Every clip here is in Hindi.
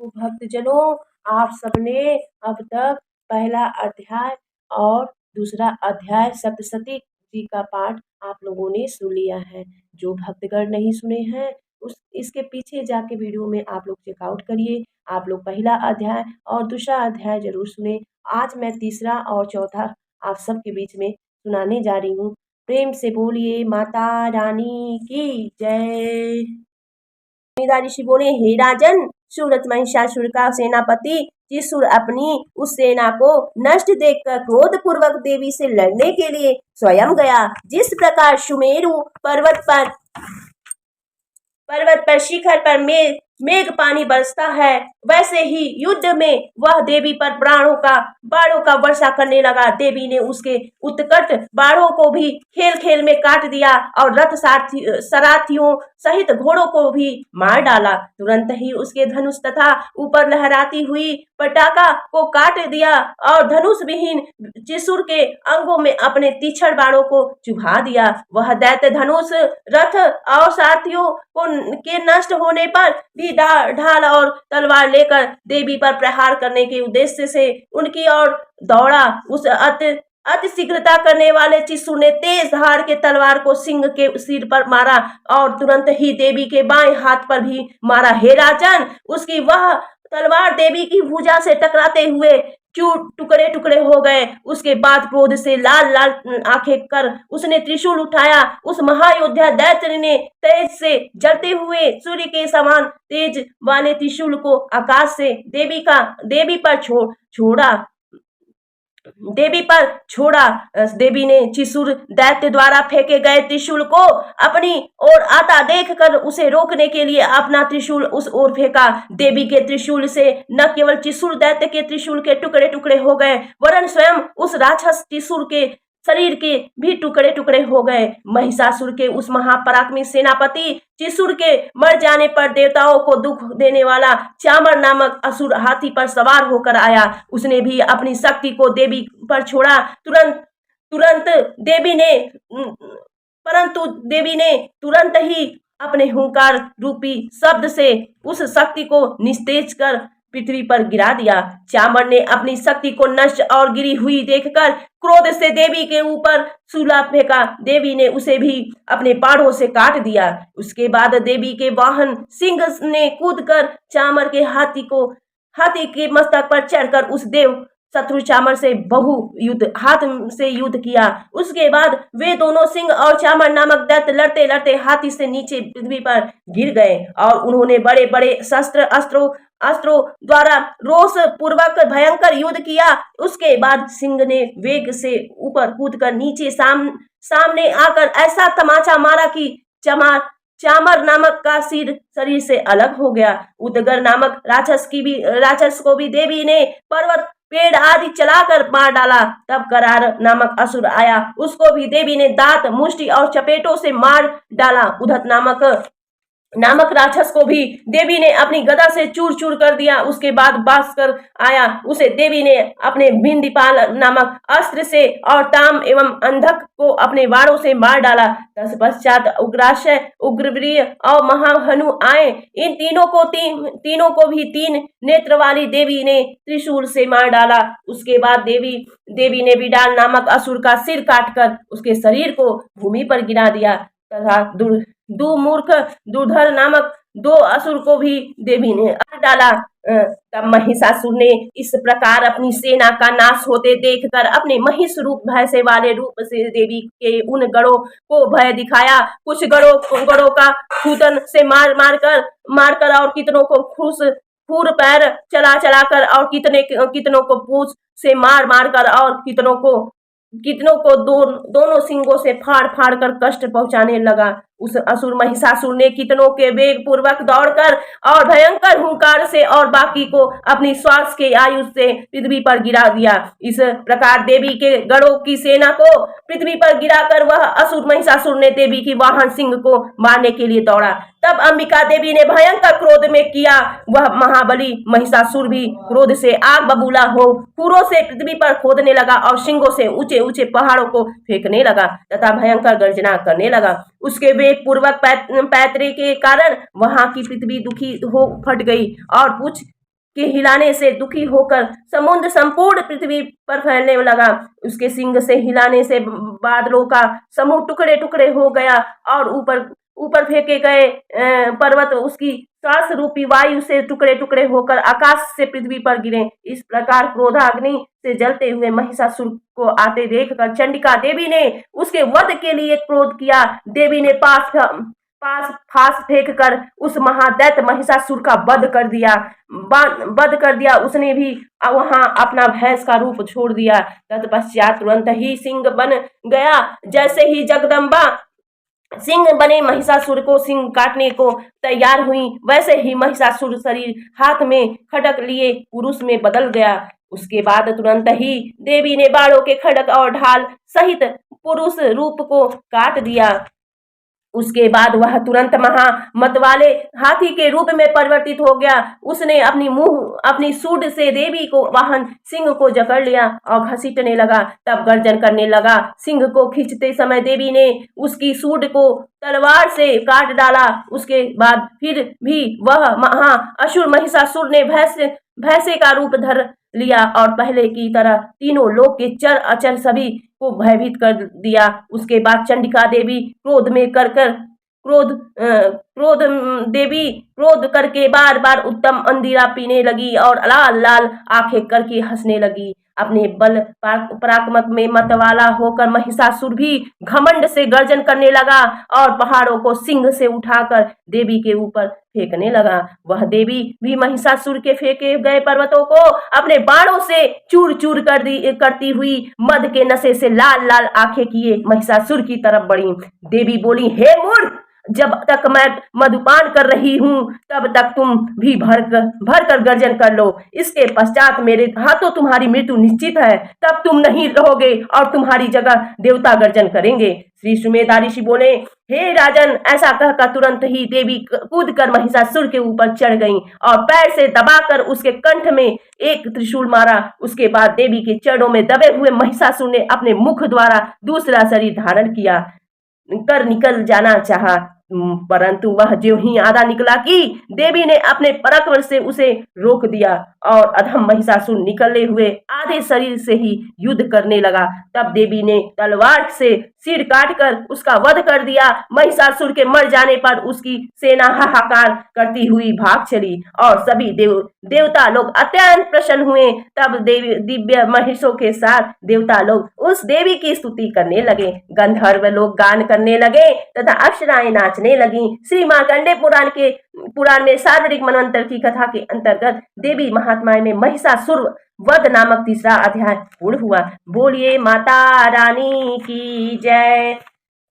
तो भक्तजनों, आप सबने अब तक पहला अध्याय और दूसरा अध्याय सप्तशती जी का पाठ आप लोगों ने सुन लिया है। जो भक्तगण नहीं सुने हैं उस इसके पीछे जाके वीडियो में आप लोग चेकआउट करिए। आप लोग पहला अध्याय और दूसरा अध्याय जरूर सुने। आज मैं तीसरा और चौथा आप सबके बीच में सुनाने जा रही हूँ। प्रेम से बोलिए माता रानी की जय। ऋषि बोले, हे राजन, सूरत महिषासुर का सेनापति त्रिशूल अपनी उस सेना को नष्ट देखकर क्रोध पूर्वक देवी से लड़ने के लिए स्वयं गया। जिस प्रकार सुमेरु पर्वत पर शिखर पर मेघ पानी बरसता है, वैसे ही युद्ध में वह देवी पर बाणों का वर्षा करने लगा। देवी ने उसके उत्कट बाणों को भी खेल खेल में काट दिया और रथ सारथियों सहित घोड़ों को भी मार डाला। तुरंत ही उसके धनुष तथा ऊपर लहराती हुई पटाखा को काट दिया और धनुष विहीन त्रिशूल के अंगों में अपने तीक्ष्ण बाणों को चुभा दिया। वह दैत्य धनुष, रथ और सारथियों के नष्ट होने पर भी ढाल और तलवार लेकर देवी पर प्रहार करने के उद्देश्य से उनकी ओर दौड़ा। उस अति शीघ्रता करने वाले त्रिशूल ने तेज धार के तलवार को सिंह के सिर पर मारा और तुरंत ही देवी के बाएं हाथ पर भी मारा। हे राजन, उसकी वह तलवार देवी की भुजा से टकराते हुए टुकड़े टुकड़े हो गए। उसके बाद क्रोध से लाल लाल आंखें कर उसने त्रिशूल उठाया। उस महायोद्धा दैत्य ने तेज से जलते हुए सूर्य के समान तेज वाले त्रिशूल को आकाश से देवी पर छोड़ा। देवी ने त्रिशूल दैत्य द्वारा फेंके गए त्रिशूल को अपनी ओर आता देखकर उसे रोकने के लिए अपना त्रिशूल उस ओर फेंका। देवी के त्रिशूल से न केवल त्रिशूल दैत्य के त्रिशूल के टुकड़े टुकड़े हो गए, वरन स्वयं उस राक्षस त्रिशूल के शरीर के भी टुकड़े टुकड़े हो गए। महिषासुर के उस महापराक्रमी सेनापति त्रिशूल के मर जाने पर देवताओं को दुख देने वाला चामर नामक असुर हाथी पर सवार होकर आया। उसने भी अपनी शक्ति को देवी पर छोड़ा। परंतु देवी ने तुरंत ही अपने हुंकार रूपी शब्द से उस शक्ति को निस्तेज कर पृथ्वी पर गिरा दिया। चामर ने अपनी शक्ति को नष्ट और गिरी हुई देखकर क्रोध से देवी के ऊपर शूला फेंका। देवी ने उसे भी अपने बाणों से काट दिया। उसके बाद देवी के वाहन सिंह ने कूदकर चामर के हाथी के मस्तक पर चढ़कर उस देव शत्रु चामर से हाथ से युद्ध किया। उसके बाद वे दोनों सिंह और चामर नामक दैत्य लड़ते लड़ते हाथी से नीचे पृथ्वी पर गिर गए और उन्होंने बड़े बड़े अस्त्रों द्वारा रोष पूर्वक भयंकर युद्ध किया। उसके बाद सिंह ने वेग से ऊपर कूदकर नीचे सामने आकर ऐसा तमाचा मारा कि चामर नामक का शरीर से अलग हो गया। उदगर नामक राक्षस को भी देवी ने पर्वत पेड़ आदि चलाकर मार डाला। तब करार नामक असुर आया, उसको भी देवी ने दांत, मुष्टि और चपेटों से मार डाला। उद्धत नामक राक्षस को भी देवी ने अपनी गदा से चूर चूर कर दिया। उसके बाद भास्कर आया, उसे देवी ने अपने भिंडीपाल नामक अस्त्र से और ताम एवं अंधक को अपने बाणों से मार डाला। तत्पश्चात उग्राशय, उग्रवीर्य और महाहनु आए। इन तीनों को भी 3 नेत्र वाली देवी ने त्रिशूल से मार डाला। उसके बाद देवी ने विडाल नामक असुर का सिर काटकर उसके शरीर को भूमि पर गिरा दिया तथा दुमूर्ख दुर्धर नामक 2 असुर को भी देवी ने मार डाला। तब महिषासुर ने इस प्रकार अपनी सेना का नाश होते देखकर अपने महिष रूप भय से वाले रूप से देवी के उन गढ़ों को भय दिखाया। कुछ गढ़ों का फूटन से मार कर और कितनों को फूर पैर चला कर और कितनों को पूंछ से मार कर और कितनों को दोनों सिंगों से फाड़ कर कष्ट पहुंचाने लगा। उस असुर महिषासुर ने कितनों के वेग पूर्वक दौड़कर और भयंकर हुंकार से और बाकी को अपनी श्वास के आयु से पृथ्वी पर गिरा दिया। इस प्रकार देवी के गढ़ों की सेना को पृथ्वी पर गिराकर वह असुर महिषासुर ने देवी की वाहन सिंह को मारने के लिए दौड़ा। तब अंबिका देवी ने भयंकर क्रोध में किया। वह महाबली महिषासुर भी क्रोध से आग बबूला हो खुरों से पृथ्वी पर खोदने लगा और सिंगों से ऊंचे ऊंचे पहाड़ों को फेंकने लगा तथा भयंकर गर्जना करने लगा। उसके वेग पूर्वक पैतरे के कारण वहां की पृथ्वी दुखी हो फट गई और के हिलाने से दुखी होकर समुद्र संपूर्ण पृथ्वी पर फैलने लगा। उसके सिंग से हिलाने से बादलों का समूह टुकड़े टुकड़े हो गया और ऊपर ऊपर फेंके गए पर्वत उसकी श्वास रूपी वायु से टुकड़े टुकड़े होकर आकाश से पृथ्वी पर गिरे। इस प्रकार क्रोधाग्नि से जलते हुए महिषासुर को आते देखकर चंडिका देवी ने उसके वध के लिए क्रोध किया। देवी ने फांस फेंक कर उस महादैत्य महिषासुर का वध कर दिया। उसने भी वहां अपना भैंस का रूप छोड़ दिया। तत्पश्चात तुरंत ही सिंह बन गया। जैसे ही जगदम्बा सिंह बने महिषासुर को सिंह काटने को तैयार हुई, वैसे ही महिषासुर शरीर हाथ में खड्ग लिए पुरुष में बदल गया। उसके बाद तुरंत ही देवी ने बाणों के खड्ग और ढाल सहित पुरुष रूप को काट दिया। उसके बाद वह तुरंत मत वाले हाथी के रूप में परिवर्तित हो गया। उसने अपनी सूंड से देवी को वाहन सिंह को जकड़ लिया और घसीटने लगा। तब गर्जन करने लगा। सिंह को खींचते समय देवी ने उसकी सूंड को तलवार से काट डाला। उसके बाद फिर भी वह असुर महिषासुर ने भैंसे का रूप धर लिया और पहले की तरह तीनों लोक के चर अचर सभी को भयभीत कर दिया। उसके बाद चंडिका देवी क्रोध करके बार बार उत्तम अंधीरा पीने लगी और लाल लाल आंखें करके हंसने लगी। अपने बल पराक्रम में मतवाला होकर महिषासुर भी घमंड से गर्जन करने लगा और पहाड़ों को सिंह से उठाकर देवी के ऊपर फेंकने लगा। वह देवी भी महिषासुर के फेंके गए पर्वतों को अपने बाणों से चूर चूर करती हुई मद के नशे से लाल लाल आंखें किए महिषासुर की तरफ बढ़ी। देवी बोली, हे मूर्ख, जब तक मैं मधुपान कर रही हूँ तब तक तुम भी भर कर गर्जन कर लो। इसके पश्चात मेरे हाथों तुम्हारी मृत्यु निश्चित है। तब तुम नहीं रहोगे और तुम्हारी जगह देवता गर्जन करेंगे। श्री सुमेधा ऋषि बोले, हे राजन, ऐसा कहकर तुरंत ही देवी कूद कर महिषासुर के ऊपर चढ़ गईं और पैर से दबाकर उसके कंठ में एक त्रिशूल मारा। उसके बाद देवी के चरणों में दबे हुए महिषासुर ने अपने मुख द्वारा दूसरा शरीर धारण किया कर निकल जाना चाहा, परंतु वह जो ही आधा निकला कि देवी ने अपने पराक्रम से उसे रोक दिया और अधम महिषासुर निकले हुए आधे शरीर से ही युद्ध करने लगा। तब देवी ने तलवार से सिर काटकर उसका वध कर दिया। महिषासुर के मर जाने पर उसकी सेना हाहाकार करती हुई भाग चली और सभी देवता लोग अत्यंत प्रसन्न हुए। तब दिव्य महिषों के साथ देवता लोग उस देवी की स्तुति करने लगे। गंधर्व लोग गान करने लगे तथा अप्सराएं नाचने लगी। श्री मार्कंडेय पुराण में सार्वरिक मनवंतर की कथा के अंतर्गत देवी महात्म्य में महिषासुर वध नामक तीसरा अध्याय पूर्ण हुआ। बोलिए माता रानी की जय।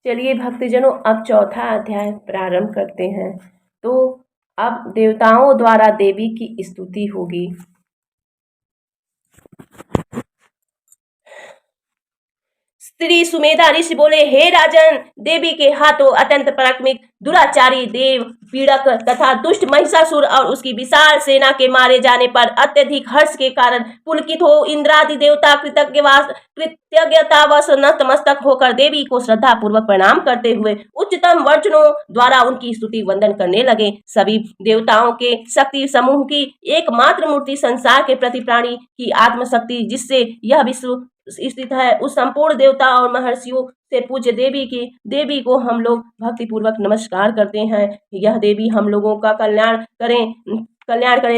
चलिए भक्तजनों, अब चौथा अध्याय प्रारंभ करते हैं। तो अब देवताओं द्वारा देवी की स्तुति होगी। श्री सुमेधा ऋषि बोले, हे राजन, देवी के हाथों अत्यंत पराक्रमी दुराचारी देव पीड़क तथा दुष्ट महिषासुर और उसकी विशाल सेना के मारे जाने पर अत्यधिक हर्ष के कारण पुलकित हो इंद्रादि देवता कृतज्ञतावश नतमस्तक होकर देवी को श्रद्धा पूर्वक प्रणाम करते हुए उच्चतम वचनों द्वारा उनकी स्तुति वंदन करने लगे। सभी देवताओं के शक्ति समूह की एकमात्र मूर्ति संसार के प्रति प्राणी की आत्मशक्ति जिससे यह विश्व स्थित है, उस संपूर्ण देवता और महर्षियों से पूज्य देवी को हम लोग भक्ति पूर्वक नमस्कार करते हैं। यह देवी हम लोगों का कल्याण करे।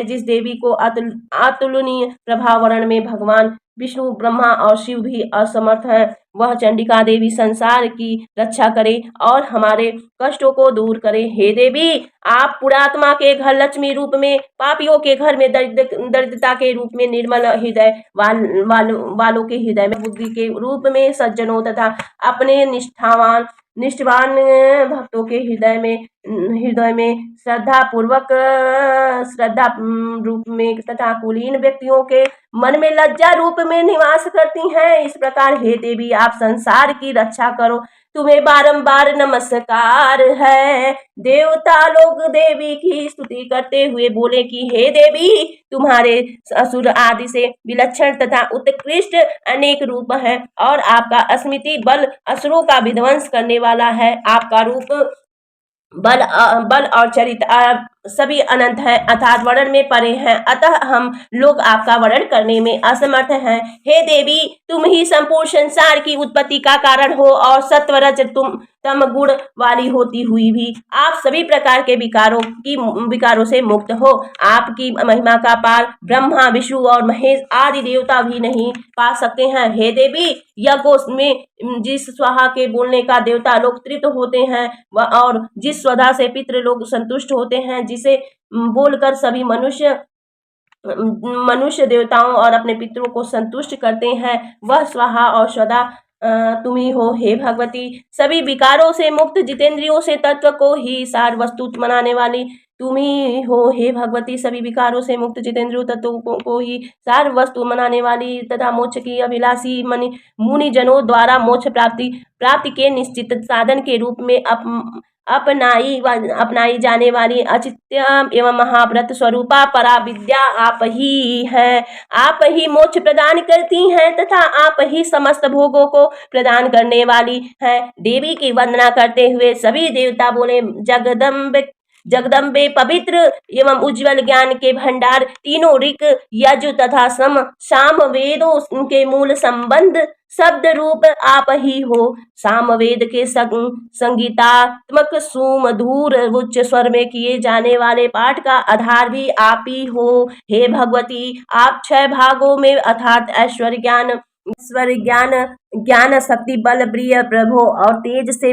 जिस देवी को अतुलनीय प्रभाव वर्णन में भगवान विष्णु, ब्रह्मा और शिव भी असमर्थ है, वह चंडिका देवी संसार की रक्षा करे और हमारे कष्टों को दूर करे। हे देवी, आप पुरात्मा के घर लक्ष्मी रूप में, पापियों के घर में दरिद्रता के रूप में, निर्मल हृदय वालों के हृदय में बुद्धि के रूप में, सज्जनों तथा अपने निष्ठावान भक्तों के हृदय में श्रद्धा रूप में तथा कुलीन व्यक्तियों के मन में लज्जा रूप में निवास करती हैं। इस प्रकार हे देवी, आप संसार की रक्षा करो, तुम्हें बारंबार नमस्कार है। देवता लोग देवी की स्तुति करते हुए बोले कि हे देवी, तुम्हारे असुर आदि से विलक्षण तथा उत्कृष्ट अनेक रूप है और आपका अस्मिति बल असुरों का विध्वंस करने वाला है। आपका रूप बल और सभी अनंत है अर्थात वर्णन में परे हैं, अतः हम लोग आपका वर्णन करने में असमर्थ हैं। हे देवी, तुम ही संपूर्ण संसार की उत्पत्ति का कारण हो और सत्व रज तुम तम गुण वाली होती हुई भी आप सभी प्रकार के विकारों से मुक्त हो। आपकी महिमा का पार ब्रह्मा, विष्णु और महेश आदि देवता भी नहीं पा सकते हैं। हे देवी, यज्ञों में जिस स्वाहा के बोलने का देवता लोग तृप्त होते हैं और जिस स्वधा से पितृ लोग संतुष्ट होते हैं, जिसे बोलकर सभी मनुष्य देवताओं और अपने पितरों को संतुष्ट करते हैं, वह स्वाहा और स्वधा तुम ही हो। हे भगवती, सभी विकारों से मुक्त जितेंद्रियों से तत्व को ही सार वस्तु मनाने वाली तुम ही हो। हे भगवती, सभी विकारों से मुक्त जितेंद्रियों तत्वों को ही सार वस्तु मनाने वाली तथा मोक्ष की अभिलाषी मुनि जनों द्वारा मोक्ष प्राप्ति के निश्चित साधन के रूप में अपनाई जाने वाली अचित्य एवं महाव्रत स्वरूपा परा विद्या आप ही है। आप ही मोक्ष प्रदान करती हैं तथा आप ही समस्त भोगों को प्रदान करने वाली हैं। देवी की वंदना करते हुए सभी देवता बोले, जगदम्बे, पवित्र एवं उज्जवल ज्ञान के भंडार, तीनों ऋक, यजु तथा साम वेदों के मूल संबंध शब्द रूप आप ही हो। सामवेद के संगीतात्मक सुमधुर उच्च स्वर में किए जाने वाले पाठ का आधार भी आप ही हो। हे भगवती, आप 6 भागों में अर्थात ऐश्वर्य ज्ञान शक्ति बल प्रिय प्रभो और तेज से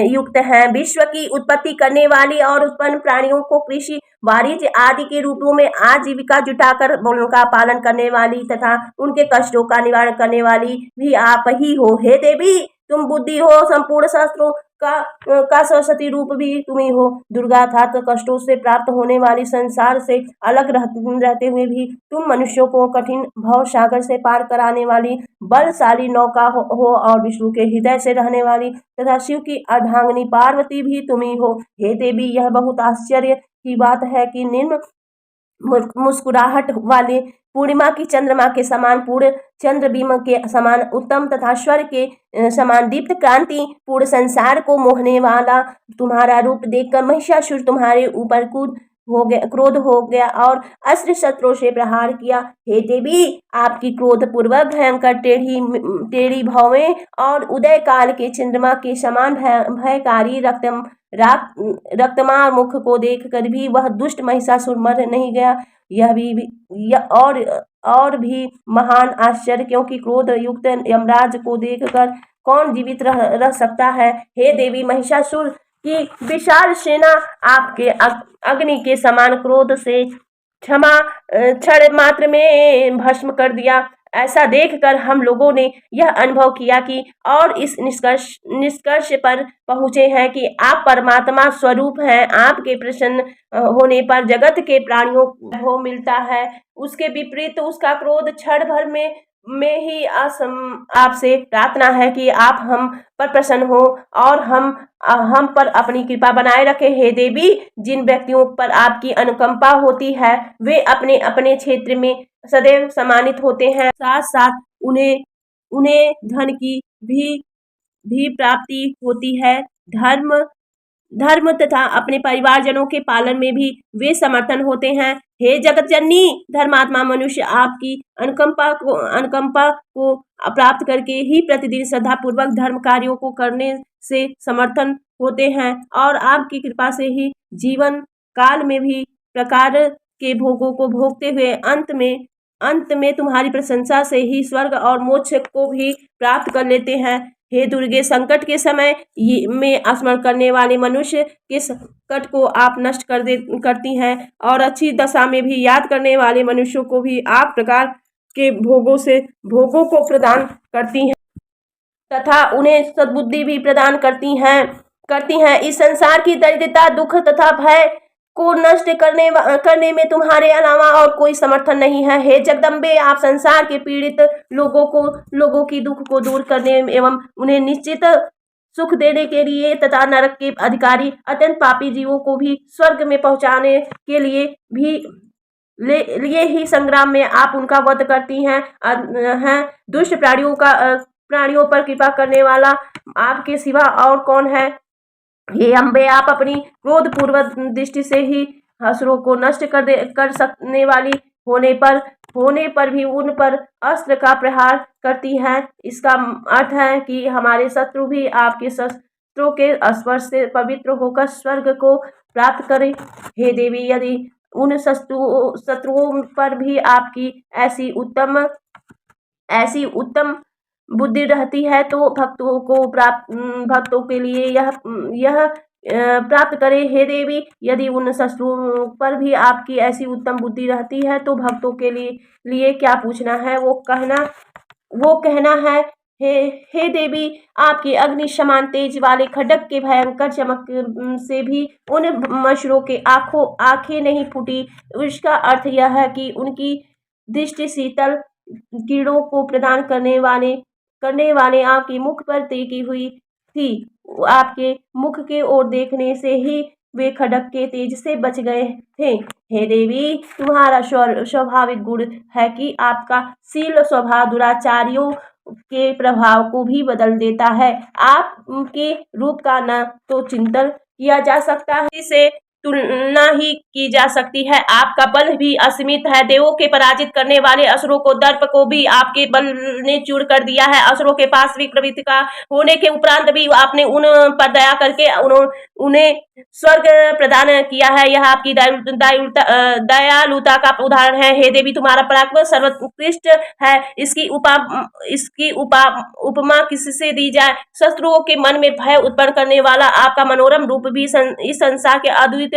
युक्त हैं। विश्व की उत्पत्ति करने वाली और उत्पन्न प्राणियों को कृषि वाणिज्य आदि के रूपों में आजीविका जुटाकर उनका पालन करने वाली तथा उनके कष्टों का निवारण करने वाली भी आप ही हो। हे देवी, तुम बुद्धि हो, संपूर्ण शास्त्रों का सरस्वती रूप भी तुम ही हो। दुर्गा अर्थात कष्टों से प्राप्त होने वाली संसार से अलग रहते हुए भी तुम मनुष्यों को कठिन भव सागर से पार कराने वाली बलशाली नौका हो और विष्णु के हृदय से रहने वाली तथा शिव की अर्धांगिनी पार्वती भी तुम ही हो। हे देवी, यह बहुत आश्चर्य की बात है कि निम्न मुस्कुराहट वाले पूर्णिमा की चंद्रमा के समान पूर्ण चंद्रबिंब के समान उत्तम तथा स्वर के समान दीप्त कांति पूर्ण संसार को मोहने वाला तुम्हारा रूप देखकर महिषासुर तुम्हारे ऊपर क्रोध हो गया और अस्त्र शस्त्रों से प्रहार किया। हे देवी, आपकी क्रोध पूर्वक भयंकर टेढ़ी भौवें और उदय काल के चंद्रमा के समान भयकारी रक्तमा मुख को देखकर भी वह दुष्ट महिषासुर मर नहीं गया। और भी महान आश्चर्य, क्योंकि क्रोध युक्त यमराज को देखकर कौन जीवित रह सकता है। हे देवी, महिषासुर की विशाल सेना आपके अग्नि के समान क्रोध से क्षण मात्र में भस्म कर दिया। ऐसा देखकर हम लोगों ने यह अनुभव किया कि और इस निष्कर्ष पर पहुँचे हैं कि आप परमात्मा स्वरूप हैं। आपके प्रसन्न होने पर जगत के प्राणियों को मिलता है, उसके विपरीत उसका क्रोध क्षण भर में ही आपसे प्रार्थना है कि आप हम पर प्रसन्न हो और हम पर अपनी कृपा बनाए रखे। हे देवी, जिन व्यक्तियों पर आपकी अनुकंपा होती है वे अपने अपने क्षेत्र में सदैव सम्मानित होते हैं, साथ साथ उन्हें धन की भी प्राप्ति होती है। धर्म तथा अपने परिवारजनों के पालन में भी वे समर्थन होते हैं। हे जगत जननी, धर्मात्मा मनुष्य आपकी अनुकंपा को प्राप्त करके ही प्रतिदिन श्रद्धा पूर्वक धर्म कार्यों को करने से समर्थन होते हैं और आपकी कृपा से ही जीवन काल में भी प्रकार के भोगों को भोगते हुए अंत में तुम्हारी प्रशंसा से ही स्वर्ग और मोक्ष को भी प्राप्त कर लेते हैं। हे दुर्गे, संकट के समय में स्मरण करने वाले मनुष्य के संकट को आप नष्ट करती हैं और अच्छी दशा में भी याद करने वाले मनुष्यों को भी आप प्रकार के भोगों को प्रदान करती हैं तथा उन्हें सद्बुद्धि भी प्रदान करती हैं। इस संसार की दरिद्रता, दुख तथा भय को नष्ट करने में तुम्हारे अलावा और कोई समर्थन नहीं है। हे जगदम्बे, आप संसार के पीड़ित लोगों की दुख को दूर करने एवं उन्हें निश्चित सुख देने के लिए तथा नरक के अधिकारी अत्यंत पापी जीवों को भी स्वर्ग में पहुंचाने के लिए ही संग्राम में आप उनका वध करती हैं। दुष्ट प्राणियों पर कृपा करने वाला आपके सिवा और कौन है। हे अम्बे, आप अपनी क्रोध पूर्वक दृष्टि से ही असुरों को नष्ट कर सकने वाली होने पर भी उन पर अस्त्र का प्रहार करती है। इसका अर्थ है कि हमारे शत्रु भी आपके शस्त्रों के स्पर्श से पवित्र होकर स्वर्ग को प्राप्त करें। हे देवी, यदि उन शत्रुओं पर भी आपकी ऐसी उत्तम बुद्धि रहती है तो भक्तों के लिए यह प्राप्त करें। हे देवी, यदि उन शत्रुओं पर भी आपकी ऐसी उत्तम बुद्धि रहती है तो भक्तों के लिए क्या पूछना है, वो कहना है। हे देवी, आपकी अग्नि समान तेज वाले खड्ग के भयंकर चमक से भी उन मशरों के आंखें नहीं फूटी। इसका अर्थ यह है कि उनकी दृष्टि शीतल किरणों को प्रदान करने वाले आपकी मुख पर टिकी हुई थी। आपके मुख के ओर देखने से ही वे खड्ग के तेज से बच गए थे। हे देवी, तुम्हारा स्वाभाविक गुण है कि आपका शील स्वभाव दुराचारियों के प्रभाव को भी बदल देता है। आपके रूप का न तो चिंतन किया जा सकता है, इसे तुलना ही की जा सकती है। आपका बल भी असीमित है। देवों के पराजित करने वाले असुरों को दर्प को भी आपके बल ने चूर कर दिया है। असुरों के पास भी प्रवृत्ति का होने के उपरांत भी आपने उन पर दया करके उन्हें स्वर्ग प्रदान किया है। यह आपकी दयालुता का उदाहरण है। हे देवी, तुम्हारा पराक्रम सर्वोत्कृष्ट है। इसकी उपमा किससे दी जाए। शत्रुओं के मन में भय उत्पन्न करने वाला आपका मनोरम रूप भी इस संसार के अद्वितीय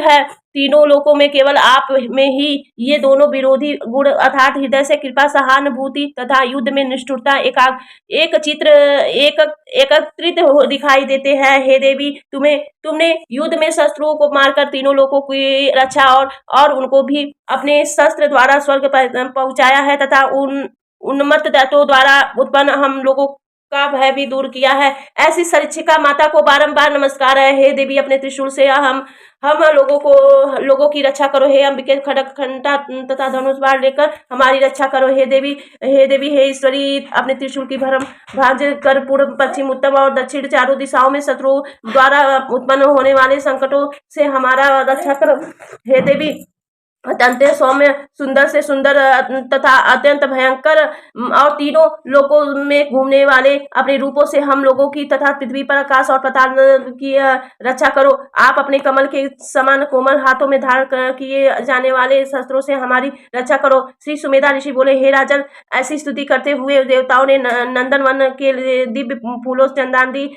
है। तीनों लोकों में केवल आप में ही ये दोनों विरोधी गुण अर्थात हृदय से कृपा, सहानुभूति तथा युद्ध में निष्ठुरता एकत्रित दिखाई देते हैं। हे देवी, तुमने युद्ध में शत्रुओं को मारकर तीनों लोगों की रक्षा और उनको भी अपने शस्त्र द्वारा स्वर्ग पहुंचाया है तथा उन्मत्त तत्वों द्वारा उत्पन्न हम लोगों का भय भी दूर किया है। ऐसी सरिक्षिका माता को बारंबार नमस्कार है। हे देवी, अपने त्रिशूल से हम लोगों की रक्षा करो। हे अंबिके, खड्ग खंटा तथा धनुष बाण लेकर हमारी रक्षा करो। हे देवी, हे ईश्वरी, अपने त्रिशूल की भरम भांज कर पूर्व, पश्चिम, उत्तर और दक्षिण चारों दिशाओं में शत्रुओं द्वारा उत्पन्न होने वाले संकटों से हमारा रक्षा करो। हे देवी, अत्यंत सौम्य, सुंदर से सुंदर तथा अत्यंत भयंकर और तीनों लोकों में घूमने वाले अपने रूपों से हम लोगों की तथा पृथ्वी पर आकाश और पाताल की रक्षा करो। आप अपने कमल के समान कोमल हाथों में धारण किए जाने वाले शस्त्रों से हमारी रक्षा करो। श्री सुमेधा ऋषि बोले, हे राजन, ऐसी स्तुति करते हुए देवताओं ने नंदनवन के दिव्य फूलों, चंदादी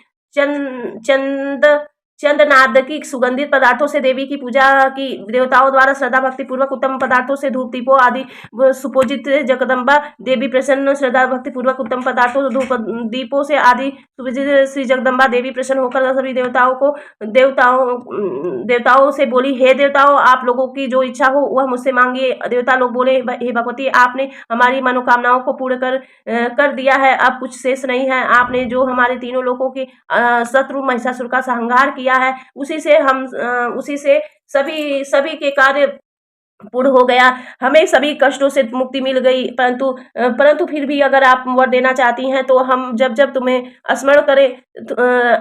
चंदनाद की सुगंधित पदार्थों से देवी की पूजा की। देवताओं द्वारा श्रद्धा भक्ति पूर्वक उत्तम पदार्थों से धूप दीपों आदि सुपूजित जगदम्बा देवी प्रसन्न, श्रद्धा भक्ति पूर्वक उत्तम पदार्थों धूप दीपों से आदि सुपूजित श्री जगदम्बा देवी प्रसन्न होकर सभी देवताओं से बोली, हे देवताओं, आप लोगों की जो इच्छा हो वह मुझसे मांगिए। देवता लोग बोले, हे भगवती, आपने हमारी मनोकामनाओं को पूर्ण कर दिया है, अब कुछ शेष नहीं है। आपने जो हमारे तीनों लोगों के शत्रु महिषासुर का संहार किया है, उसी से सभी के कार्य पूर्ण हो गया। हमें सभी कष्टों से मुक्ति मिल गई। परंतु फिर भी अगर आप वर देना चाहती हैं तो हम जब तुम्हें स्मरण करें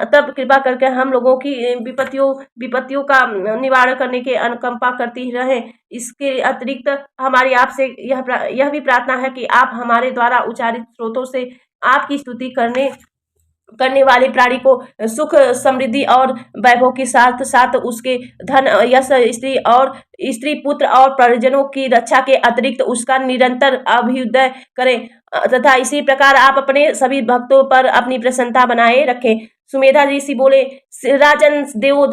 तब कृपा करके हम लोगों की विपत्तियों का निवारण करने के अनुकंपा करती रहें। इसके अतिरिक्त हमारी आपसे यह भी प्रार्थना है कि आप हमारे द्वारा उच्चारित स्रोतों से आपकी स्तुति करने वाले प्राणी को सुख, समृद्धि और वैभव के साथ साथ उसके धन, यश, स्त्री पुत्र और परिजनों की रक्षा के अतिरिक्त उसका निरंतर अभ्युदय करें तथा इसी प्रकार आप अपने सभी भक्तों पर अपनी प्रसन्नता बनाए रखें। सुमेधा ऋषि बोले, राजन देवों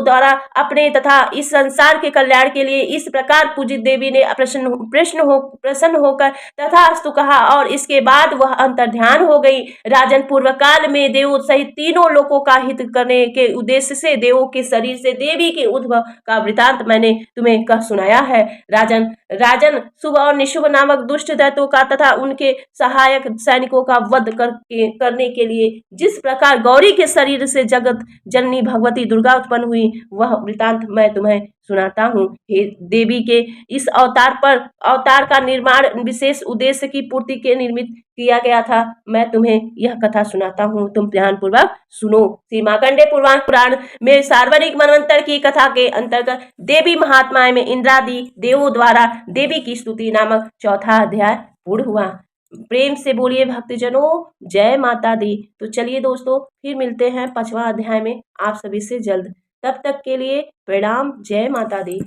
द्वारा अपने तथा इस संसार के कल्याण के लिए इस प्रकार पूजित देवी ने प्रसन्न होकर तथास्तु कहा और इसके बाद वह अंतर्ध्यान हो गई। राजन, पूर्व काल में देवों सहित तीनों लोगों का हित करने के उद्देश्य से देवों के शरीर से देवी के उद्भव का वृतांत मैंने तुम्हें कह सुनाया है। राजन, शुभ और निशुभ नामक दुष्ट दैत्यों का तथा उनके सहायक सैनिकों का वध करने के लिए लिए जिस प्रकार गौरी के शरीर से जगत जननी भगवती दुर्गा उत्पन्न हुई, वह वृतांत मैं तुम्हें सुनाता हूँ। हे देवी के इस अवतार का निर्माण विशेष उद्देश्य की पूर्ति के निर्मित किया गया था। मैं तुम्हें यह कथा सुनाता हूँ, तुम ध्यानपूर्वक सुनो। श्री मार्कंडेय पुराण में सार्वजनिक मनवंतर की कथा के अंतर्गत देवी महात्माएं में इंद्रादि देवों द्वारा देवी की स्तुति नामक चौथा अध्याय पूर्ण हुआ। प्रेम से बोलिए भक्तजनों, जय माता दी। तो चलिए दोस्तों, फिर मिलते हैं 5वां अध्याय में आप सभी से जल्द। तब तक के लिए प्रणाम, जय माता दी।